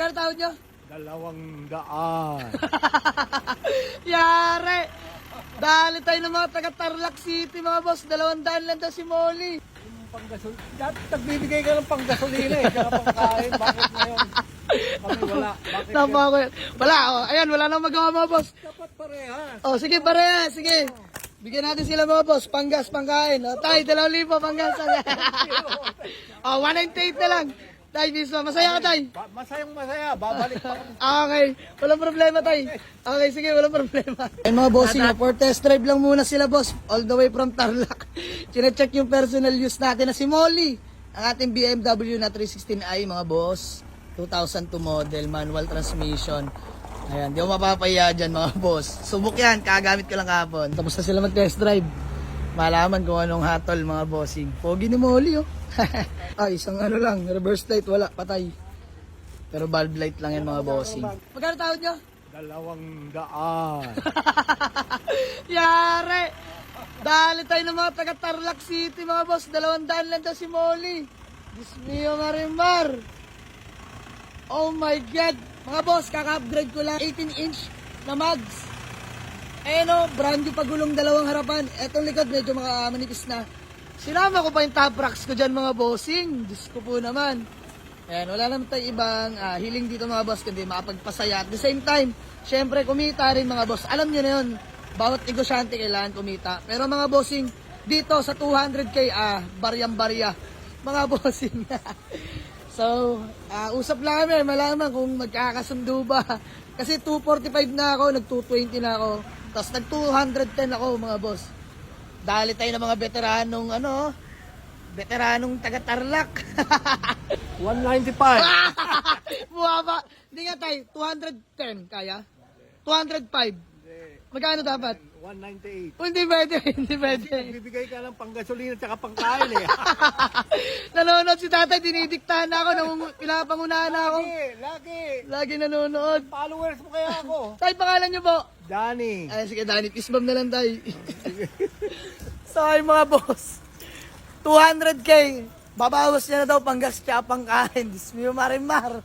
Magkano tawad nyo? 200. Yare! Dali tayo ng mga taga Tarlac City mga boss. 200 lang daw si Molly. Yung panggasol, dati nagbibigay ka ng panggasolina eh, kaya pangkain, bakit ngayon? Kami wala. Bakit Tama ko yan. Wala, oh. Ayan, wala nang magawa mga boss. dapat parehas? Oh, sige pare, sige. Bigyan natin sila mga boss, panggas, pangkain. O, tay, 2,000 panggas. O, 198 na lang. Tay, mismo, masaya ka, tay? Masayang masaya, babalik pa kami. Okay, walang problema, tay. Okay, sige, walang problema. Ayun mga bossing, for test drive lang muna sila, boss. All the way from Tarlac. Chine-check yung personal use natin na si Molly. Ang ating BMW na 316i, mga boss. 2002 model, manual transmission. Ayan, di ako mapapahiya dyan mga boss. Subok yan, kagamit ko lang kahapon. Tapos na sila mag-test drive. Malaman kung anong hatol mga bossing. Pogi ni Molly oh. Ay, isang ano lang, reverse light, wala, patay. Pero bulb light lang yan mga bossing. Magkano tawad nyo? 200. Yare! Dali tayo ng mga taga Tarlac City mga boss. 200 lang daw si Molly. Diyos mio Marimar. Oh my God. Mga boss, kaka-upgrade ko lang 18-inch na mags. Eh no, brand new pagulong dalawang harapan. Etong likod medyo manipis na. Sinama ko pa yung top racks ko dyan mga bossing. Diyos ko po naman. Ayan, wala naman tayo ibang hiling dito mga boss kundi makapagpasaya. At the same time, syempre kumita rin mga boss. Alam nyo na yun, bawat negosyante kailangan kumita. Pero mga bossing, dito sa 200k, baryang-barya. Mga bossing. So, usap lang kami, malaman kung magkakasundo ba. Kasi 245 na ako, nag-220 na ako. Tapos nag-210 ako mga boss. Dali tayo ng mga veteranong taga Tarlac. 195. Buwaba. Hindi nga tayo, 210 kaya? 205. Magkano dapat? 198. Oh, hindi pwede, hindi pwede. Bibigay ka ng panggasolina at saka pangkain eh. Nanonood si tatay, dinidiktahan na ako, pinapangunahan na ako. Lagi. Lagi nanonood. Followers mo kaya ako. Tay, pangalan niyo po? Danny. Ay, sige, Danny, pisbam na lang tayo. So, ay mga boss, 200k, babawas niya na daw panggas tsaka pangkain. Dismiyo Marimar.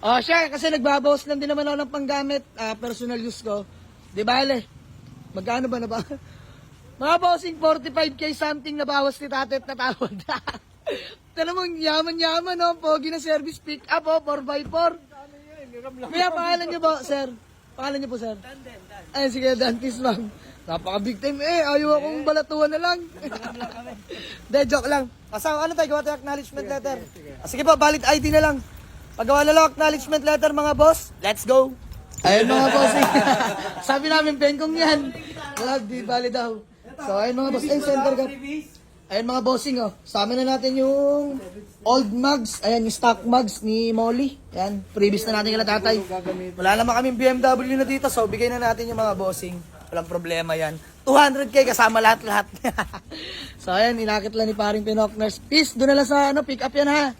O siya, kasi nagbabawas lang din naman ako ng panggamit, personal use ko. Di bale, magkano ba na ba? Mga bossing, 45k something na bawas ni tatay at natawad. Tala mo, yaman-yaman, no? Pogi na service pick up, 4x4. Kaya pangalan niyo po, sir? Pangalan niyo po, sir? Dan. Ay, sige, Dantis, ma'am. Napaka-big time ayaw akong balatuan na lang. De, joke lang. Kasama, ano tayo, gawa tayo acknowledgement letter. Sige po, valid ID na lang. Paggawa na lang acknowledgement letter, mga boss. Let's go. Ayun mga bossing. Sabi namin, pengkong yan. Wala, di valid daw. So, ayun mga boss. Ayun, center ka. Ayun mga bossing, oh. Sama na natin yung old mugs. Ayan, yung stock mugs ni Molly. Ayan, previous na natin kila tatay. Wala naman kaming BMW na dito, so bigay na natin yung mga bossing. Walang problema yan. 200k kasama lahat-lahat. So, ayan, inakit lang ni paring Pinokners. Peace, doon na lang sa pick up yan ha.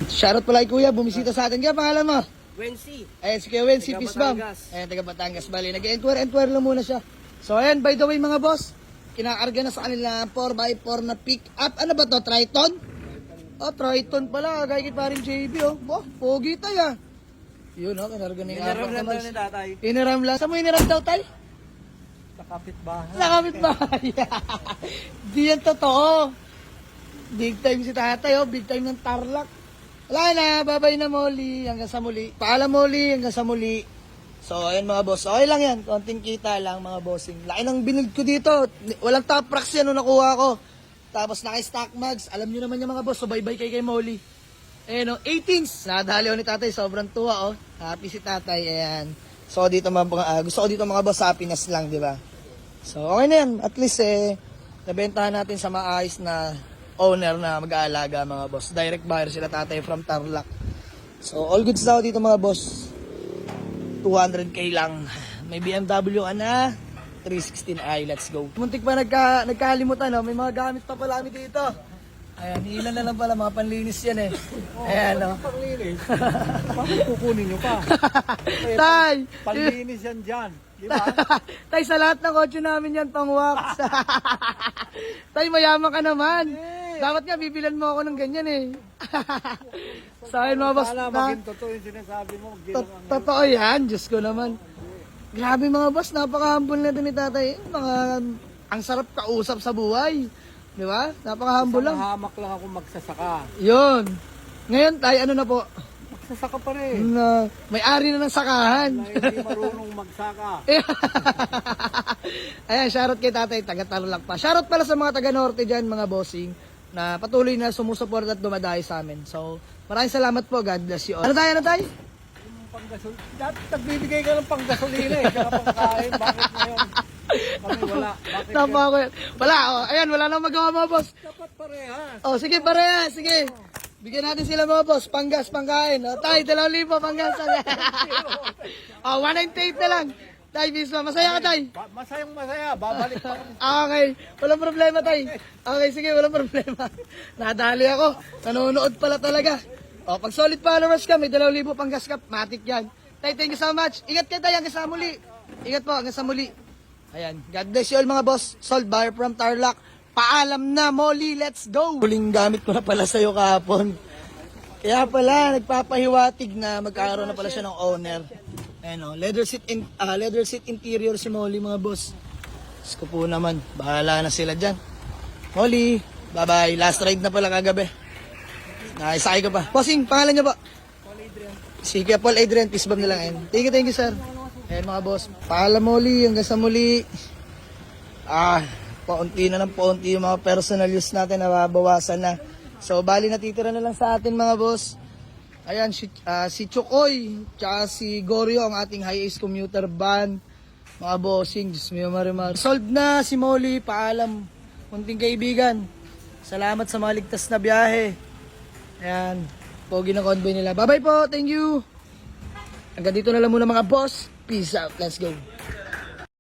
Shoutout pala kay kuya, bumisita sa atin. Kaya pangalan mo? Wensi. Ayan, si Kuya Wensi, peace bomb. Ayan, taga Batangas. Bali, nag-enquire lang muna siya. So, ayan, by the way mga boss, kinakarga na sa kanila 4x4 na pick up. Ano ba to? Triton? Oh, Triton pala. Gaya kay paring JB, oh. Boh, pogi tayo, Yun, oh, kinarga na yung Iniram apat lang na daw ni tatay. Iniram lang. Saan mo iniram daw, tay? Sa kapitbahay. Sa kapitbahay. Di yan totoo. Big time si tatay, oh. Big time ng Tarlac. Wala na, babay na Molly. Hanggang sa muli. Paalam Molly, hanggang sa muli. So, ayun mga boss. Okay lang yan. Konting kita lang mga bossing. Laki ng binuild ko dito. Walang top racks yan nung nakuha ko. Tapos naka-stock mugs. Alam nyo naman yung mga boss. So, bye-bye kay Molly. Ayan o, 18s. Nadali ni tatay. Sobrang tuwa, oh. Happy si tatay. Ayan. So, dito gusto ko dito mga boss, happiness lang, di ba? So, okay na yan. At least, nabentahan natin sa maayos na owner na mag-aalaga, mga boss. Direct buyer sila tatay from Tarlac. So, all goods daw dito, mga boss. 200k lang. May BMW ka na. 316i. Let's go. Muntik pa nagkalimutan, no? May mga gamit pa pala kami dito. Ayan, ilan na lang pala, mga panlinis yan Ayan, no? Panlinis? Bakit kukunin nyo pa? Tay! Panlinis yan dyan. Di ba? Tay, sa lahat ng kotse namin yan, pang wax. Tay, mayaman ka naman. Dapat nga, bibilan mo ako ng ganyan Sa akin mga boss, Sana na, maging totoo yung sinasabi mo. Hindi lang ang totoo yan, Diyos ko naman. Grabe mga boss, napaka-humble na ni tatay. Ang sarap kausap sa buhay. Di ba? Napaka-humble lang. hamak lang ako magsasaka. Yun. Ngayon tayo, ano na po? Magsasaka pa rin. May-ari na ng sakahan. Na hindi marunong magsaka. Ayan, shoutout kay tatay, taga-Tarlac pa. Shoutout pala sa mga taga-Norte dyan, mga bossing, na patuloy na sumusuporta at dumadayo sa amin. So, maraming salamat po. God bless you all. Ano tayo, ano tayo? Yung panggasol, dati nagbibigay ka ng panggasolina eh, tsaka pangkain. Bakit ngayon? Kami wala. Bakit Tama ko yan. Wala, oh. Ayan, wala nang magawa mga boss. dapat parehas? Oh, sige, pareha, sige. Bigyan natin sila mga boss, panggas, pangkain. O, tayo, 2,000 panggas. Oh, 198 na lang. Tay, mismo. Masaya ka, tay? Masayang masaya. Babalik pa kami. Okay, walang problema, tay. Okay, sige, walang problema. Nadali ako. Nanonood pala talaga. O, pag solid followers ka, may 2,000 panggas ka. Matik yan. Tay, thank you so much. Ingat kayo, tay, hanggang sa muli. Ingat po, hanggang sa muli. Ayan, God bless you all mga boss. Sold buyer from Tarlac. Paalam na, Molly, let's go! Huling gamit ko na pala sa'yo kahapon. Kaya pala, nagpapahiwatig na magkakaroon na pala siya ng owner. Ayan o, leather seat interior si Molly mga boss. Diyos ko po naman, bahala na sila dyan. Molly, bye-bye. Last ride na pala kagabi. Nakisakay ko pa. Bossing, pangalan niyo po? Paul Adrian. Sige, Paul Adrian, peace bomb na lang. Ayan. Thank you, sir. Ayan mga boss, paalam Molly, hanggang sa muli. Paunti na ng paunti yung mga personal use natin na mabawasan na. So, bali natitira na lang sa atin mga boss. Ayan, si Chokoy, tsaka si Goryo, ang ating high-ace commuter van. Mga bossing, Diyos mo marimar. Solved na si Molly, paalam. Kunting kaibigan. Salamat sa mga ligtas na biyahe. Ayan, pogi na convoy nila. Bye-bye po, thank you. Hanggang dito na lang muna mga boss. Peace out, let's go.